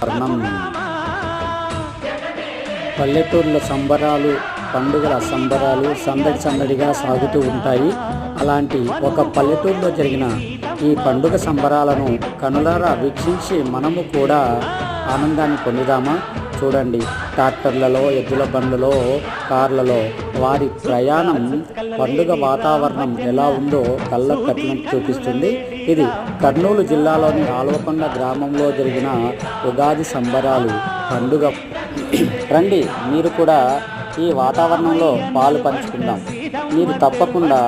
వర్ణం. పల్లెటూర్ల సంబరాలు, పండుగల సంబరాలు సందడి సందడిగా సాగుతూ ఉంటాయి. అలాంటి ఒక పల్లెటూరులో జరిగిన ఈ పండుగ సంబరాలను కనులారా వీక్షించి మనము కూడా ఆనందాన్ని పొందుదామా? చూడండి, ట్రాక్టర్లలో, ఎద్దుల బండ్లలో, కార్లలో వారి ప్రయాణం, పండుగ వాతావరణం ఎలా ఉందో కళ్ళకు కట్టినట్టు చూపిస్తుంది. ఇది కర్నూలు జిల్లాలోని ఆల్వకొండ గ్రామంలో జరిగిన ఉగాది సంబరాలు పండుగ. రండి, మీరు కూడా ఈ వాతావరణంలో పాలు పంచుకుందాం. మీరు తప్పకుండా